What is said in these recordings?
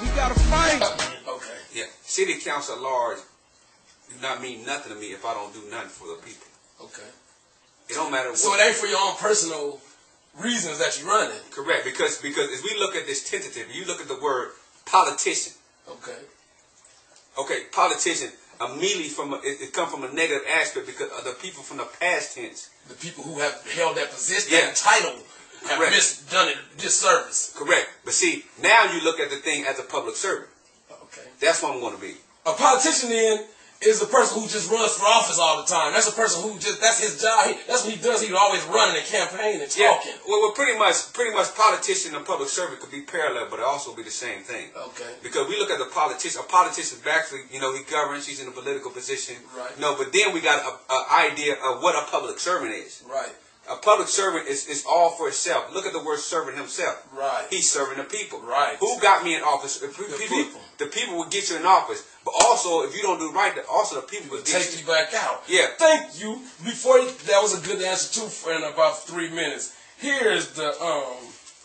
We gotta fight. Okay. Yeah. City council at large do not mean nothing to me if I don't do nothing for the people. Okay. It don't matter what. So it ain't for your own personal reasons that you're running. Correct. Because as we look at this tentative, you look at the word politician. Okay. Okay, politician immediately it come from a negative aspect because of the people from the past tense. The people who have held that position, Yeah. that title, have done it disservice. Correct. But see, now you look at the thing as a public servant. Okay. That's what I'm going to be. A politician then is the person who just runs for office all the time. That's a person who that's his job. That's what he does. He's always running and campaigning and talking. Yeah. Well, pretty much politician and public servant could be parallel, but it also be the same thing. Okay. Because we look at the politician. A politician actually, he governs. He's in a political position. Right. But then we got an idea of what a public servant is. Right. A public servant is all for itself. Look at the word servant himself. Right. He's serving the people. Right. Who got me in office? The people will get you in office. But also, if you don't do right, also the people will take you back out. Yeah. Thank you. That was a good answer too for in about 3 minutes. Here's the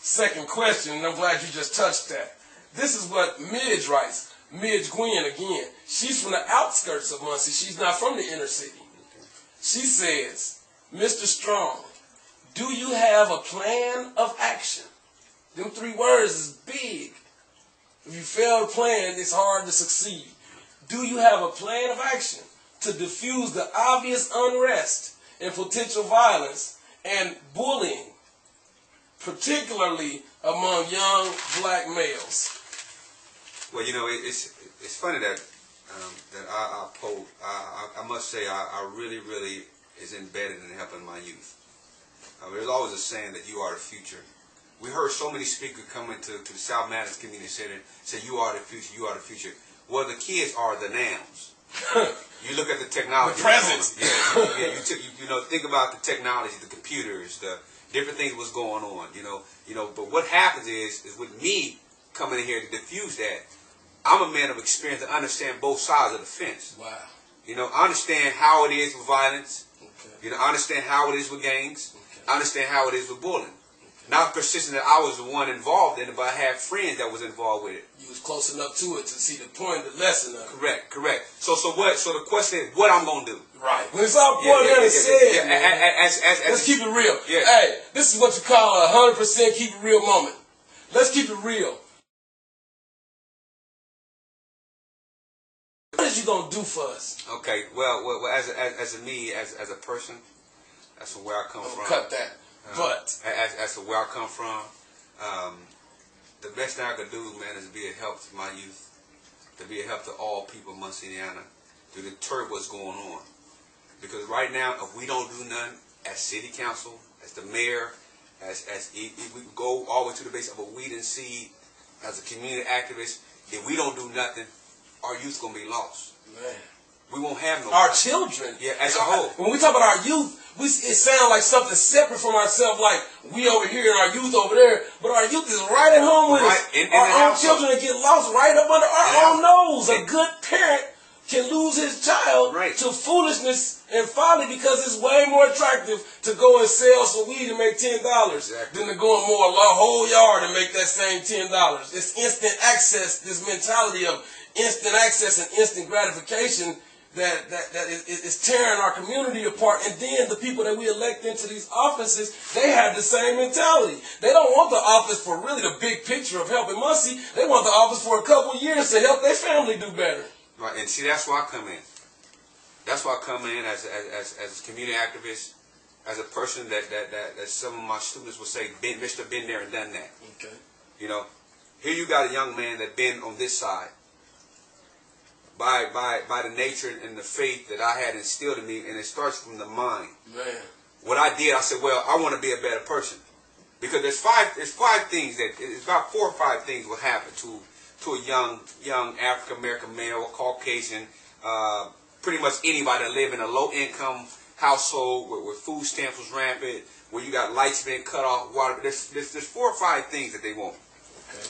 second question, and I'm glad you just touched that. This is what Midge writes. Midge Gwen again. She's from the outskirts of Muncie. She's not from the inner city. She says, Mr. Strong, do you have a plan of action? Them 3 words is big. If you fail to plan, it's hard to succeed. Do you have a plan of action to diffuse the obvious unrest and potential violence and bullying, particularly among young black males? Well, it's funny that I must say I really is embedded in helping my youth. There's always a saying that you are the future. We heard so many speakers come into the South Madison Community Center say, you are the future, you are the future. Well, the kids are the nows. You look at the technology. The presence. Yeah, think about the technology, the computers, the different things what's going on, But what happens is with me coming in here to diffuse that, I'm a man of experience to understand both sides of the fence. Wow. I understand how it is with violence. Okay. I understand how it is with gangs. Okay. I understand how it is with bullying. Not persistent that I was the one involved in it, but I had friends that was involved with it. You was close enough to it to see the point, the lesson of it. Correct. So the question is, what I'm gonna do? Right. When it's all boiled down and said, let's keep it real. Yeah. Hey, this is what you call a 100% keep it real moment. Let's keep it real. What is you gonna do for us? Okay. Well, as a person, that's where I come from. Cut that. But as to where I come from, the best thing I could do, man, is to be a help to my youth, to be a help to all people of Muncie, Indiana, to deter what's going on. Because right now, if we don't do nothing as city council, as the mayor, as if we go all the way to the base of a weed and seed, as a community activist, if we don't do nothing, our youth's gonna be lost. Man. We won't have no. Our children. Yeah, as a whole. When we talk about our youth, it sounds like something separate from ourselves, like we over here and our youth over there. But our youth is right at home with us. Our own children that get lost right up under our own nose. A good parent can lose his child to foolishness and folly because it's way more attractive to go and sell some weed and make $10 than to go and mow a whole yard and make that same $10. It's instant access, this mentality of instant access and instant gratification that is tearing our community apart. And then the people that we elect into these offices, they have the same mentality. They don't want the office for really the big picture of helping Muncie. They want the office for a couple of years to help their family do better. Right, and see, that's why I come in. That's why I come in as a community activist, as a person that some of my students would say, Mr. Been there and done that. Okay. Here you got a young man that been on this side. By the nature and the faith that I had instilled in me, and it starts from the mind. Man. What I did, I said, well, I want to be a better person. Because there's five things it's about 4 or 5 things will happen to a young African American male, Caucasian, pretty much anybody that live in a low income household where food stamps was rampant, where you got lights being cut off, water. There's 4 or 5 things that they want. Okay.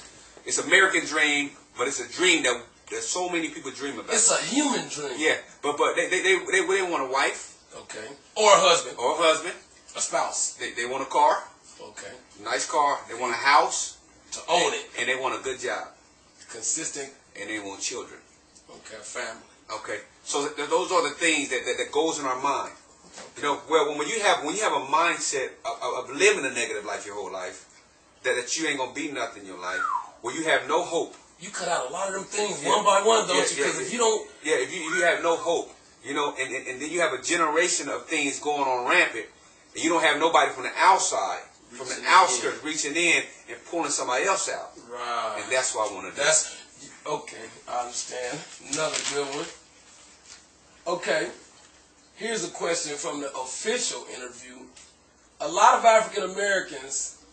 It's an American dream, but it's a dream that so many people dream about. It's a human dream. Yeah, but they want a wife. Okay. Or a husband. Or a husband. A spouse. They want a car. Okay. Nice car. They want a house. To own it. And they want a good job. Consistent. And they want children. Okay, family. Okay, so those are the things that goes in our mind. You know, well, when you have a mindset of living a negative life your whole life, that you ain't gonna be nothing in your life, where you have no hope. You cut out a lot of them things one by one, don't you? Because if you don't, if you have no hope, you know, and then you have a generation of things going on rampant, and you don't have nobody from the outside, from the outskirts, reaching in and pulling somebody else out. Right. And that's what I want to do. That's okay. I understand. Another good one. Okay. Here's a question from the official interview. A lot of African Americans,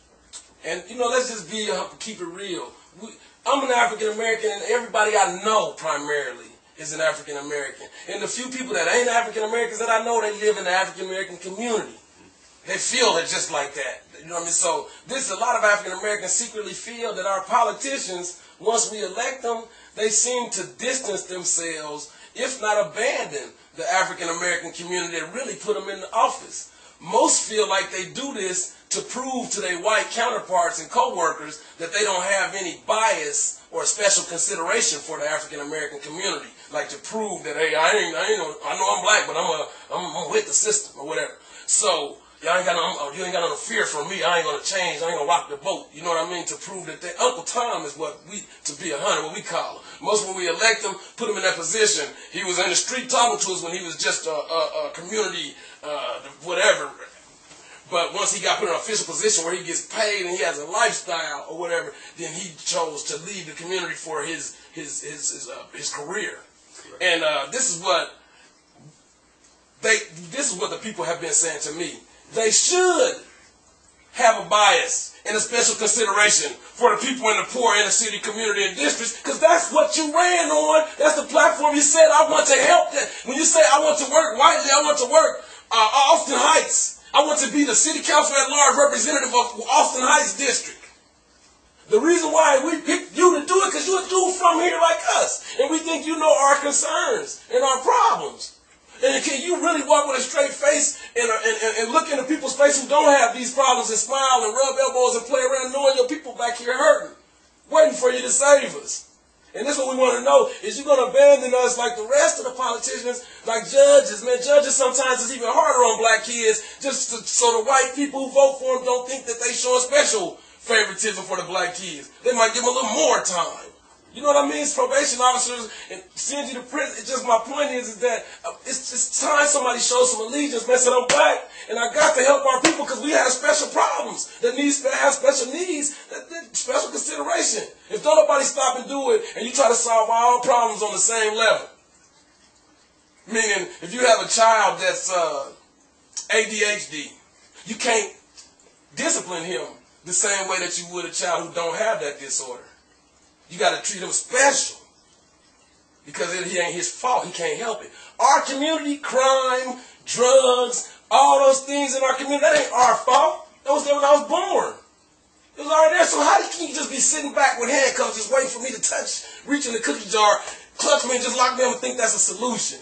and you know, let's just keep it real. I'm an African American, and everybody I know primarily is an African American. And the few people that ain't African Americans that I know, they live in the African American community. They feel it just like that. You know what I mean? So this is a lot of African Americans secretly feel that our politicians, once we elect them, they seem to distance themselves, if not abandon, the African American community that really put them in the office. Most feel like they do this to prove to their white counterparts and co-workers that they don't have any bias or special consideration for the African American community, like to prove that, hey, I know I'm black, but I'm with the system or whatever. So you ain't got no fear from me. I ain't gonna change. I ain't gonna rock the boat. You know what I mean? To prove that Uncle Tom is what we call him. Most when we elect him, put him in that position. He was in the street talking to us when he was just a community whatever. But once he got put in an official position where he gets paid and he has a lifestyle or whatever, then he chose to leave the community for his career. Correct. And this is what the people have been saying to me. They should have a bias and a special consideration for the people in the poor inner city community and districts, because that's what you ran on. That's the platform you said, I want to help them. When you say, I want to work widely, I want to work Austin Heights. I want to be the city council at large representative of Austin Heights district. The reason why we picked you to do it, because you're a dude from here like us, and we think you know our concerns and our problems. And can you really walk with a straight face and look into people's face who don't have these problems and smile and rub elbows and play around knowing your people back here hurting, waiting for you to save us? And this is what we want to know. Is you going to abandon us like the rest of the politicians, like judges? Man, judges sometimes is even harder on black kids just so the white people who vote for them don't think that they show a special favoritism for the black kids. They might give them a little more time. You know what I mean? It's probation officers and send you to prison. It's just my point is that it's just time somebody shows some allegiance. Man said, I'm black and I got to help our people because we have special problems that have special needs, that special consideration. If don't nobody stop and do it and you try to solve all problems on the same level, meaning if you have a child that's ADHD, you can't discipline him the same way that you would a child who don't have that disorder. You got to treat him special because he ain't his fault. He can't help it. Our community, crime, drugs, all those things in our community, that ain't our fault. That was there when I was born. It was already there. So how can you just be sitting back with handcuffs just waiting for me to reach in the cookie jar, clutch me and just lock me up and think that's a solution?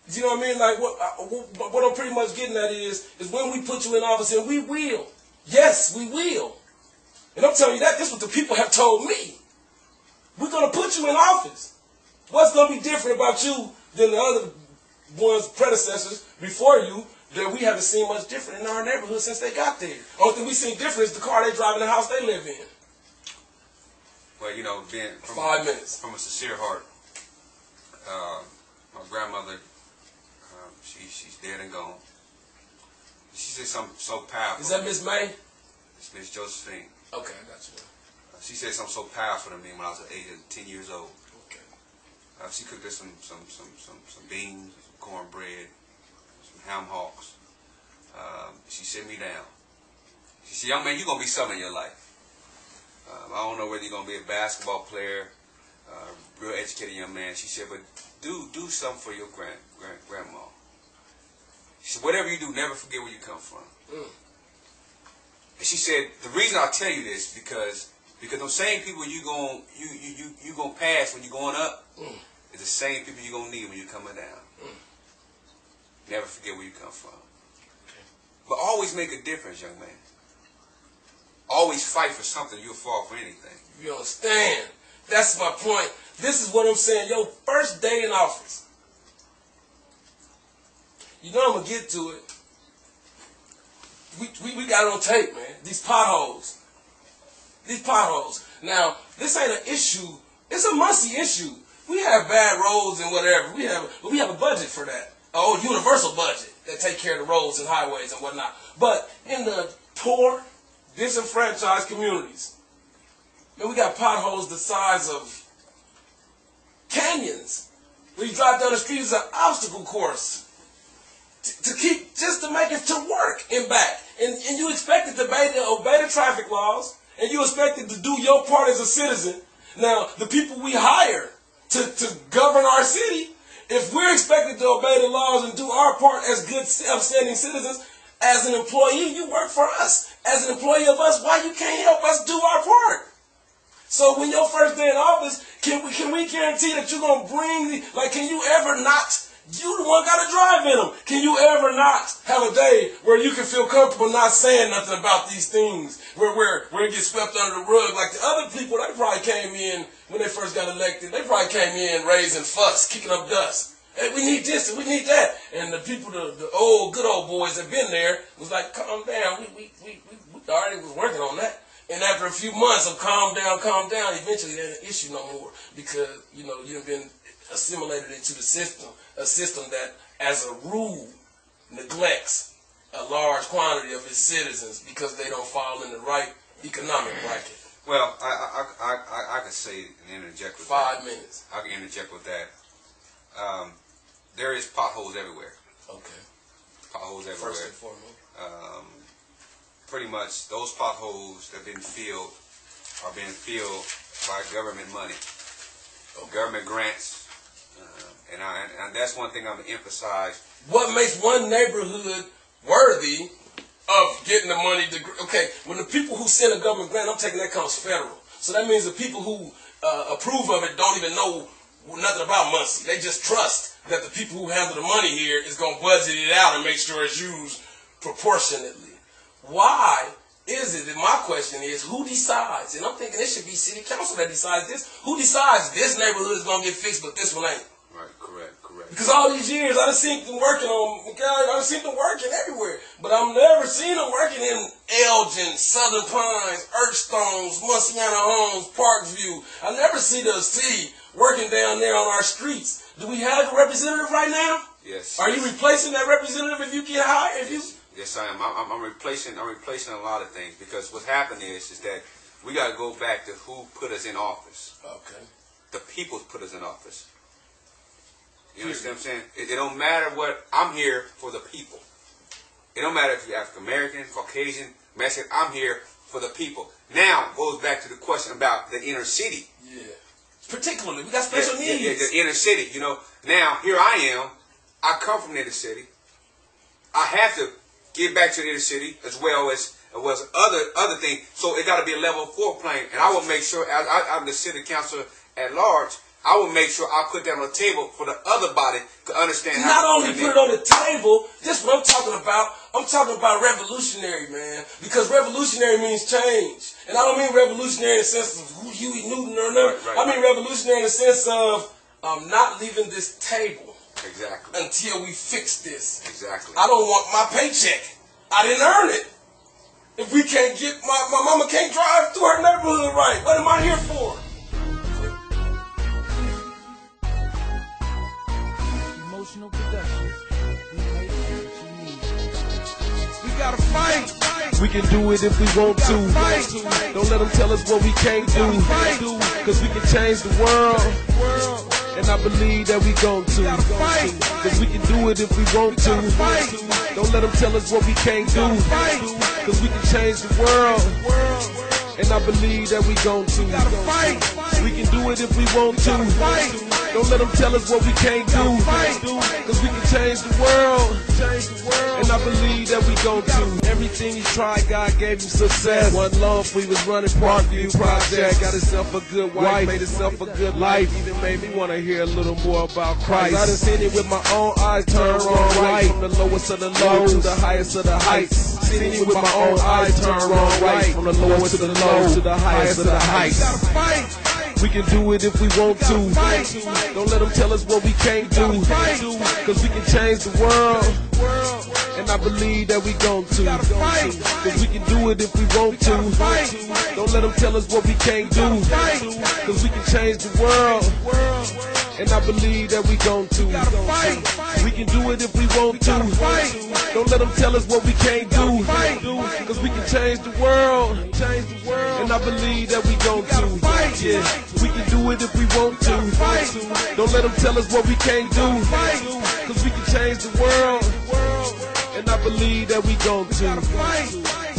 Do you know what I mean? Like what I'm pretty much getting at is when we put you in office, and we will. Yes, we will. And I'm telling you that, this is what the people have told me. We're going to put you in office. What's going to be different about you than the other ones, predecessors before you, that we haven't seen much different in our neighborhood since they got there? Only thing we've seen different is the car they drive in the house they live in. Well, you know, being from 5 minutes. From a sincere heart, my grandmother, she's dead and gone. She said something so powerful. Is that Miss May? It's Miss Josephine. Okay, I got you. She said something so powerful to me when I was 10 years old. Okay. She cooked us some beans, some cornbread, some ham hocks. She sit me down. She said, "Young man, you're gonna be something in your life. I don't know whether you're gonna be a basketball player, real educated young man." She said, "But do something for your grandma." She said, "Whatever you do, never forget where you come from." And she said, "The reason I tell you this because those same people you gonna pass when you're going up is the same people you're gonna need when you're coming down. Never forget where you come from. Okay. But always make a difference, young man. Always fight for something. You'll fall for anything." You understand? That's my point. This is what I'm saying. Your first day in office. You know I'm going to get to it. We got it on tape, man. These potholes. These potholes. Now, this ain't an issue. It's a Muncie issue. We have bad roads and whatever. We have a budget for that. A universal budget that take care of the roads and highways and whatnot. But in the poor, disenfranchised communities, man, we got potholes the size of canyons. When you drive down the street, it's an obstacle course just to make it to work and back. And you expected to obey the traffic laws, and you expected to do your part as a citizen. Now, the people we hire to govern our city, if we're expected to obey the laws and do our part as good, upstanding citizens, as an employee, you work for us. As an employee of us, why you can't help us do our part? So when your first day in office, can we guarantee that you're going to bring can you ever not, you the one got to drive in them. Can you ever not have a day where you can feel comfortable not saying nothing about these things, where it gets swept under the rug? Like the other people, they probably came in when they first got elected. They probably came in raising fuss, kicking up dust. Hey, we need this and we need that. And the people, the good old boys that been there was like, calm down. We already was working on that. And after a few months of calm down, eventually they didn't issue no more because, you've been assimilated into the system, a system that, as a rule, neglects a large quantity of its citizens because they don't fall in the right economic bracket. Well, I could say and interject with 5 minutes. I can interject with that. There is potholes everywhere. Okay. Potholes everywhere. First and foremost. Pretty much those potholes that have been filled are being filled by government money, government grants, and that's one thing I'm going to emphasize. What makes one neighborhood worthy of getting the money? When the people who send a government grant, I'm taking that comes federal. So that means the people who approve of it don't even know nothing about Muncie. They just trust that the people who handle the money here is going to budget it out and make sure it's used proportionately. Why is it, and my question is, who decides? And I'm thinking it should be city council that decides this. Who decides this neighborhood is going to get fixed, but this one ain't? Right, correct. Because all these years, I done seen them working everywhere. But I've never seen them working in Elgin, Southern Pines, Earthstones, Munciana Homes, Parkview. I never see the city working down there on our streets. Do we have a representative right now? Yes. Are you replacing that representative if you get hired? Yes, I am. I'm replacing a lot of things because what's happened is that we got to go back to who put us in office. Okay. The people put us in office. You understand what I'm saying? It don't matter what. I'm here for the people. It don't matter if you're African American, Caucasian, Mexican. I'm here for the people. Now goes back to the question about the inner city. Yeah. Particularly, we got special needs. Yeah, the inner city. Now here I am. I come from the inner city. I have to get back to the inner city as well as other things. So it got to be a level 4 plane. And I will make sure, I'm the city council at large, I will make sure I put that on the table for the other body to understand how. Not only put it on the table, this is what I'm talking about. I'm talking about revolutionary, man. Because revolutionary means change. And I don't mean revolutionary in the sense of Huey Newton or nothing. Right. I mean revolutionary in the sense of not leaving this table. Exactly. Until we fix this. Exactly. I don't want my paycheck. I didn't earn it. If we can't get, my mama can't drive through her neighborhood right. What am I here for? Emotional Productions. We gotta fight. We can do it if we want to. Don't let them tell us what we can't do. Cause we can change the world. And I believe that we gon' to. Cause we can do it if we want to. Don't let them tell us what we can't do. Cause we can change the world. And I believe that we gon' to. We can do it if we want to. Don't let them tell us what we can't do. Cause we can change the world. And I believe that we gon' to. Everything he tried, God gave him success. One love, we was running Parkview Project. Got himself a good wife, made himself a good life. Even made me wanna hear a little more about Christ. I done seen it with my own eyes, turn wrong right. From the lowest of the low to the highest of the heights. Seen it with my own eyes, turn wrong right. From the lowest to the low to the highest of the heights. We can do it if we want to. Don't let them tell us what we can't do. Cause we can change the world. And I believe that we gon' to. Cause we can do it if we want to. Don't let them tell us what we can't do. Cause we can change the world. And I believe that we gon' to. We can do it if we want to. Don't let them tell us what we can't do. Cause we can change the world. And I believe that we gon' to. Yeah, we can do it if we want to. Don't let them tell us what we can't do. Cause we can change the world. And I believe that we gon' to.